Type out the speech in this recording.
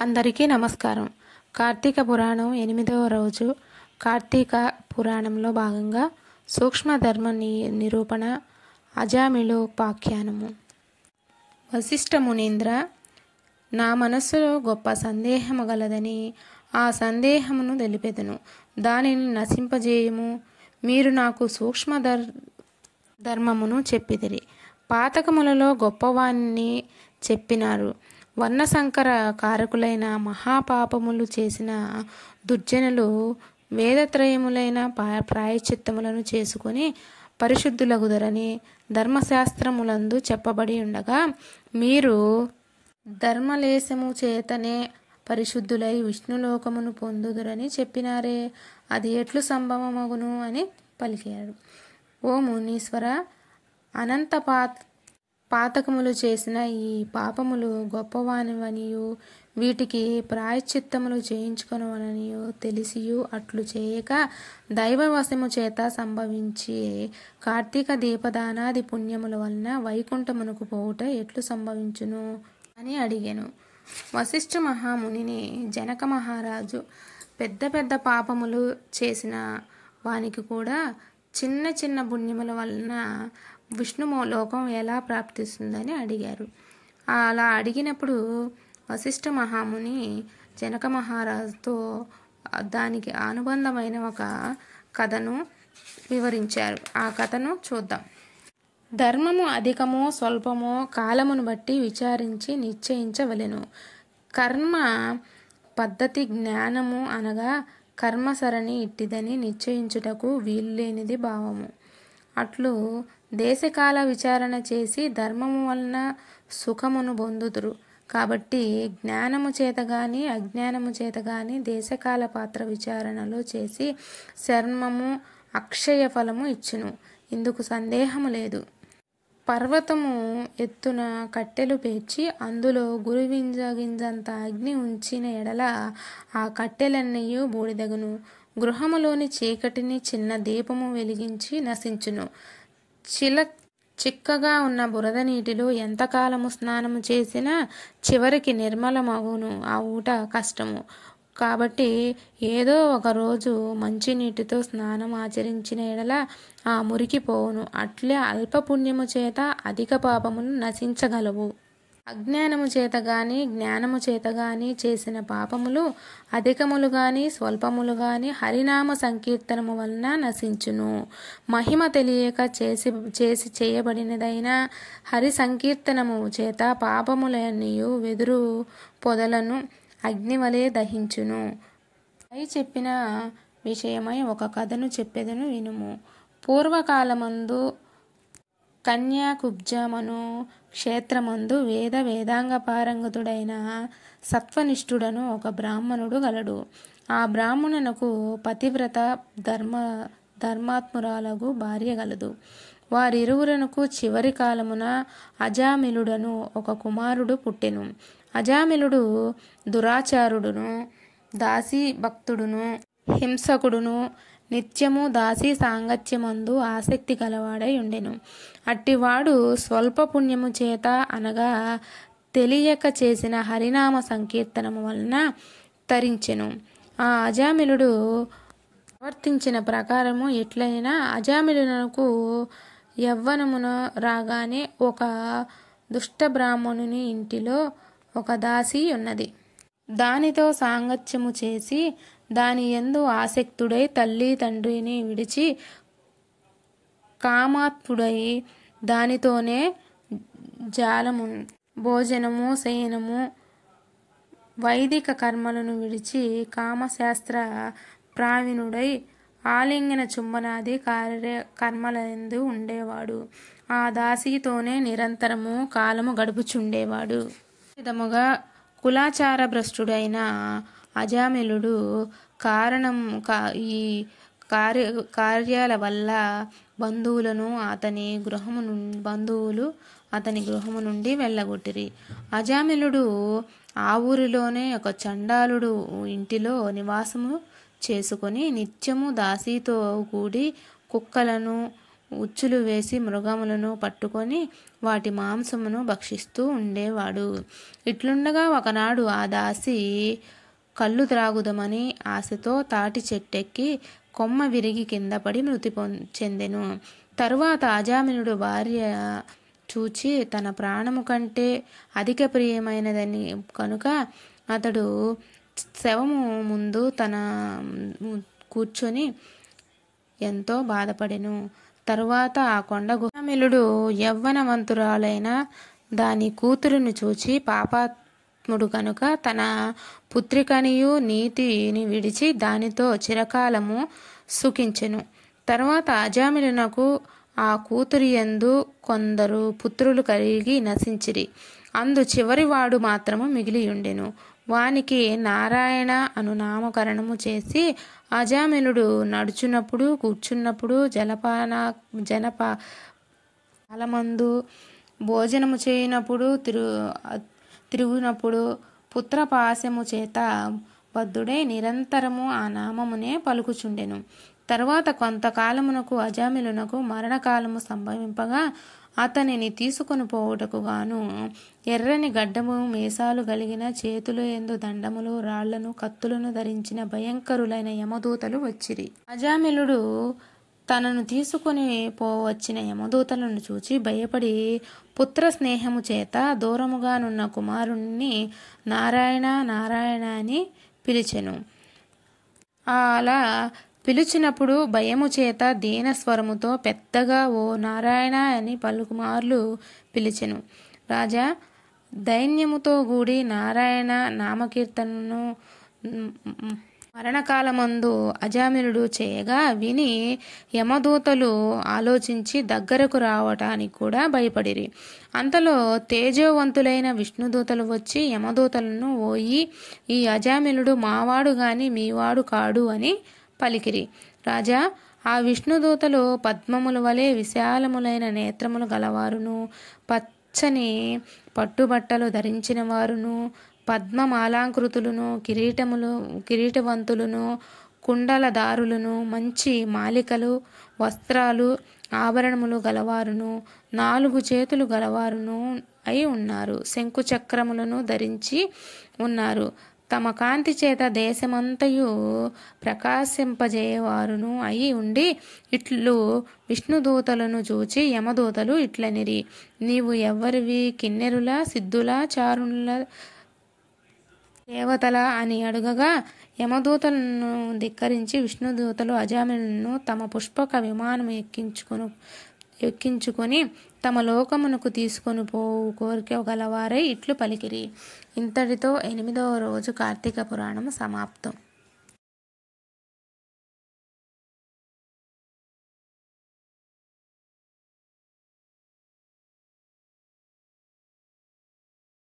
అందరికీ నమస్కారం. కార్తీక పురాణం 8వ రోజు. కార్తీక పురాణంలో భాగంగా సూక్ష్మ ధర్మ నిరూపణ అజామిళోపాఖ్యానము. వశిష్ఠ మునీంద్ర, నా మనస్సులో గొప్ప సందేహము గలదని ఆ సందేహమును తెలిపెదను. దానిని నశింపజేయుము. మీరు నాకు సూక్ష్మ ధర్మమును చెప్పిదిరి. పాతకములలో గొప్పవాణ్ణి చెప్పినారు. వర్ణసంకర కారకులైన మహాపాపములు చేసిన దుర్జనులు వేదత్రయములైన ప్రాయశ్చిత్తములను చేసుకొని పరిశుద్ధులగుదరని ధర్మశాస్త్రములందు చెప్పబడి ఉండగా, మీరు ధర్మలేశము చేతనే పరిశుద్ధులై విష్ణులోకమును పొందుదురని చెప్పినారే, అది ఎట్లు సంభవమగును అని పలికారు. ఓ మునీశ్వర, అనంత పాతకములు చేసిన ఈ పాపములు గొప్పవానివనియు వీటికి ప్రాయశ్చిత్తములు చేయించుకొనవలనియు తెలిసియు అట్లు చేయక దైవవశము చేత సంభవించి కార్తీక దీపదానాది పుణ్యముల వలన వైకుంఠమునకు పోవుట ఎట్లు సంభవించును అని అడిగాను. వశిష్ఠ మహామునిని జనక మహారాజు, పెద్ద పెద్ద పాపములు చేసిన వానికి కూడా చిన్న చిన్న పుణ్యముల వలన విష్ణులోకం ఎలా ప్రాప్తిస్తుందని అడిగారు. అలా అడిగినప్పుడు వశిష్ఠ మహాముని జనక మహారాజుతో దానికి అనుబంధమైన ఒక కథను వివరించారు. ఆ కథను చూద్దాం. ధర్మము అధికమో స్వల్పమో కాలమును బట్టి విచారించి నిశ్చయించవలెను. కర్మ పద్ధతి జ్ఞానము అనగా కర్మసరణి ఇట్టిదని నిశ్చయించుటకు వీలులేనిది భావము. అట్లు దేశకాల విచారణ చేసి ధర్మము వలన సుఖమును పొందుదురు. కాబట్టి జ్ఞానము చేత గాని అజ్ఞానము చేత గాని దేశకాల పాత్ర విచారణలో చేసి శర్మము అక్షయ ఫలము ఇచ్చును. ఇందుకు సందేహము లేదు. పర్వతము ఎత్తున కట్టెలు పేర్చి అందులో గింజంత అగ్ని ఉంచిన ఎడల ఆ కట్టెలన్నయూ బూడిదగును. గృహములోని చీకటిని చిన్న దీపము వెలిగించి నశించును. చిక్కగా ఉన్న బురద నీటిలో ఎంతకాలము స్నానము చేసినా చివరికి నిర్మలమగును. ఆ ఊట కష్టము. కాబట్టి ఏదో ఒక రోజు మంచినీటితో స్నానం ఆచరించిన ఎడల ఆ మురికి పోవును. అట్లే అల్పపుణ్యము చేత అధిక పాపములు నశించగలవు. అజ్ఞానము చేత గాని జ్ఞానము చేత గాని చేసిన పాపములు అధికములు గాని స్వల్పములు గాని హరినామ సంకీర్తనము వలన నశించును. మహిమ తెలియక చేసి చేయబడినదైన హరి సంకీర్తనము చేత పాపములన్నీయు వెదురు పొదలను అగ్నివలే దహించును. పై చెప్పిన విషయమై ఒక కథను చెప్పెదను వినుము. పూర్వకాలమందు కన్యాకుబ్జమను క్షేత్రమందు వేదాంగ పారంగతుడైన సత్వనిష్ఠుడను ఒక బ్రాహ్మణుడు గలడు. ఆ బ్రాహ్మణునకు పతివ్రత ధర్మాత్మురాలగు భార్య గలదు. వారిరువురనుకు చివరి కాలమున అజామిళుడను ఒక కుమారుడు పుట్టెను. అజామిళుడు దురాచారుడును, దాసీ భక్తుడును, హింసకుడును, నిత్యము దాసీ సాంగత్యమందు ఆసక్తి గలవాడై ఉండెను. అట్టివాడు స్వల్ప పుణ్యము చేత అనగా తెలియక చేసిన హరినామ సంకీర్తనము వలన తరించెను. ఆ అజామిళుడు ప్రవర్తించిన ప్రకారము ఎట్లయినా అజామిళునకు యవ్వనమున రాగానే ఒక దుష్ట బ్రాహ్మణుని ఇంటిలో ఒక దాసి ఉన్నది. దానితో సాంగత్యము చేసి దాని యందు ఆసక్తుడై తల్లి తండ్రిని విడిచి కామాత్ముడై దానితోనే జాలము, భోజనము, శయనము, వైదిక కర్మలను విడిచి కామశాస్త్ర ప్రావీణుడై ఆలింగన చుంబనాది కర్మలందు ఉండేవాడు. ఆ దాసితోనే నిరంతరము కాలము గడుపుచుండేవాడు. విధముగా కులాచార భ్రష్టుడైన అజామిళుడు ఈ కార్యాల వల్ల బంధువులు అతని గృహము నుండి వెళ్ళగొట్టిరి. అజామిళుడు ఆ ఊరిలోనే ఒక చండాలుడు ఇంటిలో నివాసము చేసుకొని నిత్యము దాసీతో కూడి కుక్కలను ఉచ్చులు వేసి మృగములను పట్టుకొని వాటి మాంసమును భక్షిస్తూ ఉండేవాడు. ఇట్లుండగా ఒకనాడు ఆ దాసి కళ్ళు త్రాగుదమని ఆశతో తాటి చెట్టెక్కి కొమ్మ విరిగి కింద పడి మృతి చెందెను. తరువాత అజామినుడు భార్య చూచి తన ప్రాణము కంటే అధిక ప్రియమైనదని కనుక అతడు శవము ముందు తన కూర్చొని ఎంతో బాధపడెను. తరువాత ఆ కొండ అజామిలుడు యవ్వనవంతురాలైన దాని కూతురుని చూచి పాపాత్ముడు కనుక తన పుత్రికనియు నీతిని విడిచి దానితో చిరకాలము సుఖించెను. తరువాత అజామిలునకు ఆ కూతురి యందు కొందరు పుత్రులు కలిగి నశించిరి. అందు చివరివాడు మాత్రము మిగిలియుండెను. వానికి నారాయణ అను నామకరణము చేసి అజామిలుడు నడుచున్నప్పుడు కూర్చున్నప్పుడు జలమందు భోజనము చేయునప్పుడు తిరుగునప్పుడు పుత్రపాశము చేత బద్ధుడై నిరంతరము ఆ నామమునే పలుకుచుండెను. తరువాత కొంతకాలమునకు అజామిలునకు మరణకాలము సంభవింపగా అతనిని తీసుకొని పోవుటకు గాను ఎర్రని గడ్డము మీసాలు కలిగిన చేతులు యందు దండములు రాళ్లను కత్తులను ధరించిన భయంకరులైన యమదూతలు వచ్చిరి. అజామిలుడు తనను తీసుకొని పోవచ్చిన యమదూతలను చూచి భయపడి పుత్ర స్నేహము చేత దూరముగానున్న కుమారుణ్ణి నారాయణ నారాయణ అని పిలిచెను. అలా పిలిచినప్పుడు భయము చేత దీనస్వరముతో పెద్దగా ఓ నారాయణ అని పలుకుమార్లు పిలిచెను. రాజా దైన్యముతో కూడి నారాయణ నామకీర్తనను మరణకాలమందు అజామిలుడు చేయగా విని యమదూతలు ఆలోచించి దగ్గరకు రావటానికి కూడా భయపడిరి. అంతలో తేజోవంతులైన విష్ణుదూతలు వచ్చి యమదూతలను ఓయి ఈ అజామిలుడు మావాడు గాని మీవాడు కాడు అని పలికిరి. రాజా ఆ విష్ణుదూతలు పద్మముల వలె విశాలములైన నేత్రములు గలవారును పచ్చని పట్టుబట్టలు ధరించిన వారును పద్మమాలాంకృతులను కిరీటవంతులను కుండలదారులను మంచి మాలికలు వస్త్రాలు ఆభరణములు గలవారును 4 చేతులు గలవారును అయి ఉన్నారు. శంకుచక్రములను ధరించి ఉన్నారు. తమ కాంతి చేత దేశమంతయు ప్రకాశింపజేయవారును అయి ఉండి ఇట్లు విష్ణుదూతలను చూచి యమదూతలు ఇట్లనిరి. నీవు ఎవ్వరివి? కిన్నెరుల సిద్ధుల చారుణుల దేవతల అని అడుగగా యమదూతలను ధిక్కరించి విష్ణుదూతలు అజామిలును తమ పుష్పక విమానం ఎక్కించుకొని తమ లోకమునకు తీసుకొని పోవు కోరిక గలవారై ఇట్లు పలికిరి. ఇంతటితో 8వ రోజు కార్తీక పురాణము సమాప్తం.